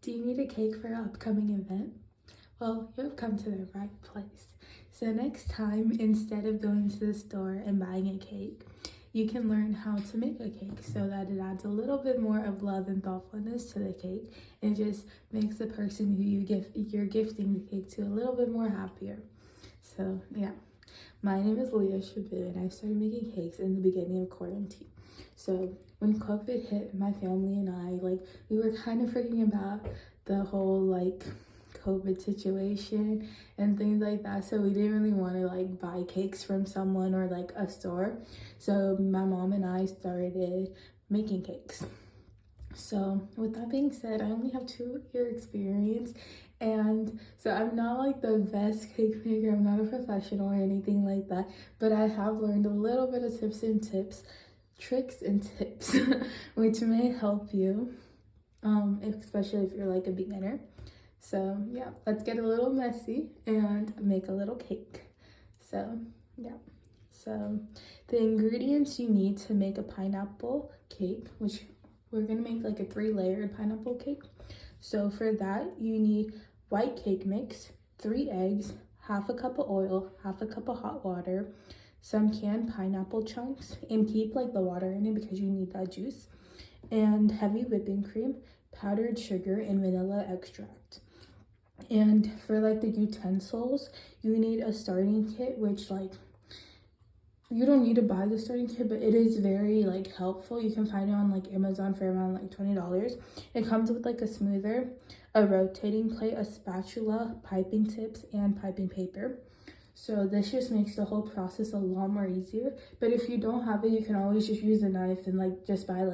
Do you need a cake for an upcoming event? Well, you have come to the right place. So next time, instead of going to the store and buying a cake, you can learn how to make a cake so that it adds a little bit more of love and thoughtfulness to the cake, and it just makes the person who you're gifting the cake to a little bit more happier. So yeah, my name is Leah Shabu, and I started making cakes in the beginning of quarantine. So when COVID hit, my family and I, we were kind of freaking about the whole COVID situation and things like that. So we didn't really want to buy cakes from someone or a store. So my mom and I started making cakes. So with that being said, I only have 2-year experience, and so I'm not the best cake maker. I'm not a professional or anything like that, but I have learned a little bit of tricks and tips which may help you, especially if you're a beginner. So yeah, let's get a little messy and make a little cake. So yeah, so the ingredients you need to make a pineapple cake, which we're gonna make a 3-layered pineapple cake. So for that, you need white cake mix, 3 eggs, half a cup of oil, half a cup of hot water, some canned pineapple chunks, and keep the water in it because you need that juice, and heavy whipping cream, powdered sugar, and vanilla extract. And for the utensils, you need a starting kit, which you don't need to buy the starting kit, but it is very helpful. You can find it on Amazon for around $20. It comes with a smoother, a rotating plate, a spatula, piping tips, and piping paper. So this just makes the whole process a lot more easier. But if you don't have it, you can always just use a knife and just buy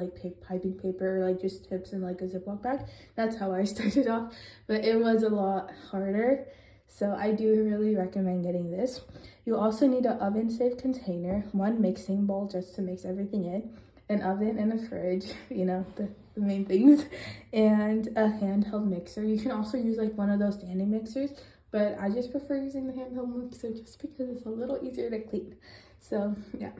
piping paper or just tips in a Ziploc bag. That's how I started off, but it was a lot harder. So I do really recommend getting this. You also need an oven-safe container, 1 mixing bowl just to mix everything in, an oven and a fridge, the main things, and a handheld mixer. You can also use one of those standing mixers, but I just prefer using the handheld mixer just because it's a little easier to clean. So yeah,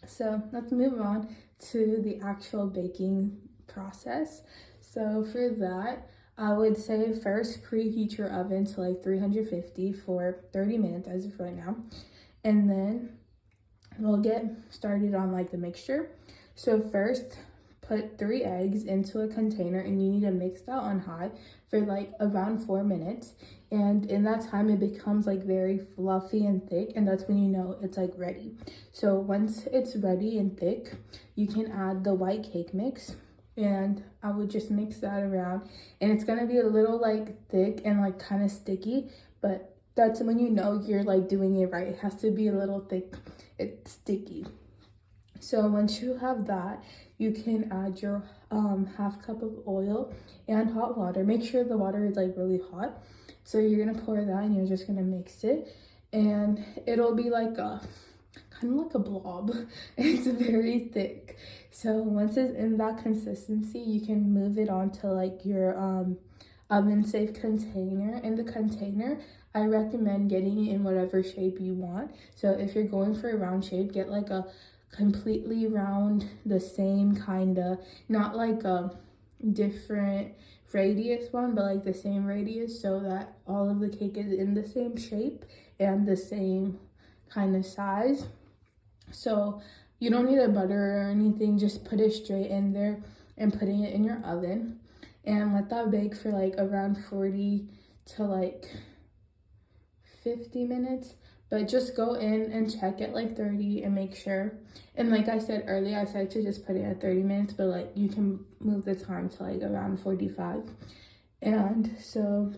so let's move on to the actual baking process. So for that, I would say first preheat your oven to 350 for 30 minutes as of right now, and then we'll get started on the mixture. So first, put 3 eggs into a container, and you need to mix that on high for around 4 minutes. And in that time, it becomes very fluffy and thick, and that's when you know it's ready. So once it's ready and thick, you can add the white cake mix, and I would just mix that around, and it's gonna be a little thick and kind of sticky, but that's when you know you're doing it right. It has to be a little thick, it's sticky. So once you have that, you can add your half cup of oil and hot water. Make sure the water is really hot. So you're gonna pour that, and you're just gonna mix it, and it'll be kind of like a blob. It's very thick. So once it's in that consistency, you can move it on to your oven safe container. In the container, I recommend getting it in whatever shape you want. So if you're going for a round shape, get a completely round, the same not a different radius one, but the same radius, so that all of the cake is in the same shape and the same kind of size. So you don't need a butter or anything, just put it straight in there and putting it in your oven, and let that bake for around 40 to 50 minutes. But just go in and check at 30 and make sure. And like I said earlier, I said to just put it at 30 minutes, but you can move the time to around 45. And so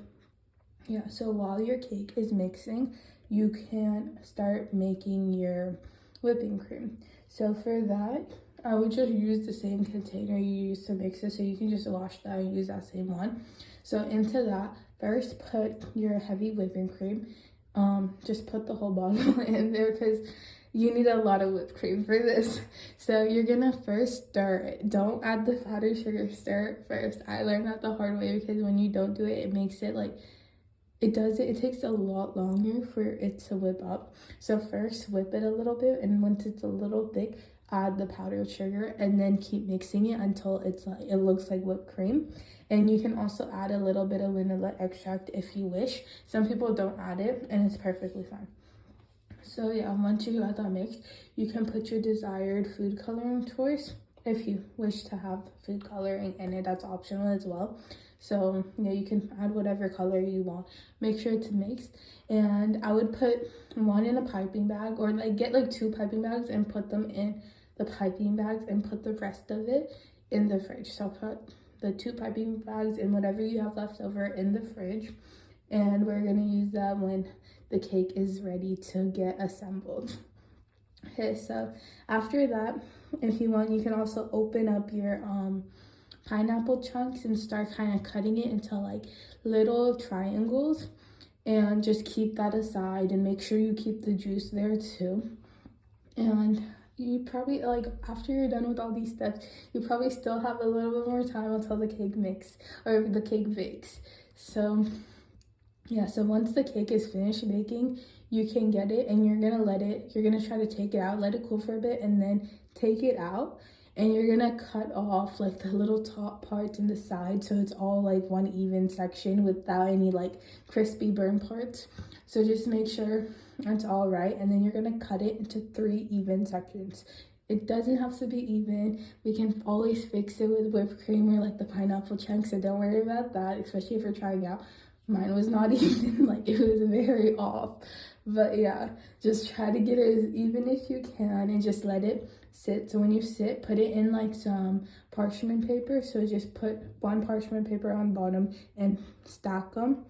yeah, so while your cake is mixing, you can start making your whipping cream. So for that, I would just use the same container you used to mix it, so you can just wash that and use that same one. So into that, first put your heavy whipping cream. Just put the whole bottle in there because you need a lot of whipped cream for this. So you're gonna first stir it. Don't add the powdered sugar, stir it first. I learned that the hard way because when you don't do it, it makes it it takes a lot longer for it to whip up. So first whip it a little bit, and once it's a little thick, add the powdered sugar, and then keep mixing it until it looks like whipped cream. And you can also add a little bit of vanilla extract if you wish. Some people don't add it, and it's perfectly fine. So yeah, once you got that mixed, you can put your desired food coloring choice. If you wish to have food coloring in it, that's optional as well. So yeah, you can add whatever color you want. Make sure it's mixed. And I would put one in a piping bag, or like get like 2 piping bags and put them in the piping bags and put the rest of it in the fridge. So put the 2 piping bags and whatever you have left over in the fridge. And we're gonna use that when the cake is ready to get assembled. Okay, so after that, if you want, you can also open up your pineapple chunks and start kind of cutting it into like little triangles, and just keep that aside and make sure you keep the juice there too. And you probably, like, after you're done with all these steps, you probably still have a little bit more time until the cake bakes. So yeah, so once the cake is finished baking, you can get it, and you're gonna try to take it out, let it cool for a bit, and then take it out. And you're gonna cut off like the little top parts and the side, so it's all like one even section without any like crispy burn parts. So just make sure it's all right, and then you're gonna cut it into 3 even sections. It doesn't have to be even. We can always fix it with whipped cream or like the pineapple chunks, so don't worry about that, especially if you're trying out. Mine was not even, like, it was very off. But yeah, just try to get it as even if you can, and just let it sit. So when you sit, put it in like some parchment paper. So just put 1 parchment paper on bottom and stack them,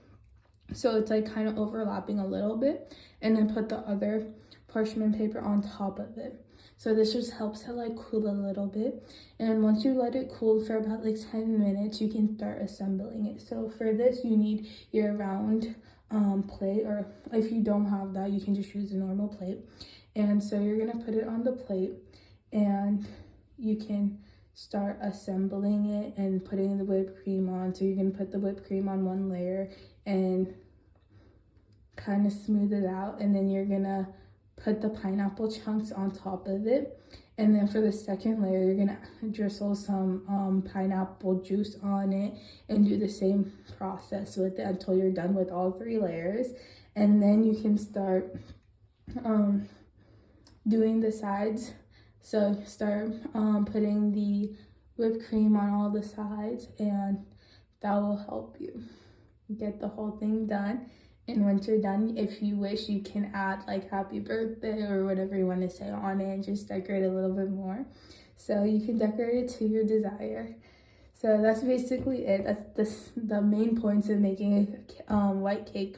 so it's like kind of overlapping a little bit, and then put the other parchment paper on top of it. So this just helps it like cool a little bit. And once you let it cool for about like 10 minutes, you can start assembling it. So for this, you need your round plate, or if you don't have that, you can just use a normal plate. And so you're gonna put it on the plate, and you can start assembling it and putting the whipped cream on. So you can put the whipped cream on 1 layer and kind of smooth it out, and then you're gonna put the pineapple chunks on top of it. And then for the second layer, you're gonna drizzle some pineapple juice on it, and do the same process with it until you're done with all 3 layers. And then you can start doing the sides. So start putting the whipped cream on all the sides, and that will help you get the whole thing done. And once you're done, if you wish, you can add like happy birthday or whatever you want to say on it, and just decorate a little bit more. So you can decorate it to your desire. So that's basically it. That's the main points of making a white cake,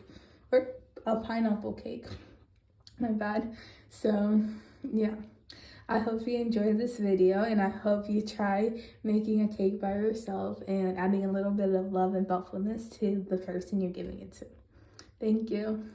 or a pineapple cake. My bad. So yeah, I hope you enjoyed this video, and I hope you try making a cake by yourself and adding a little bit of love and thoughtfulness to the person you're giving it to. Thank you.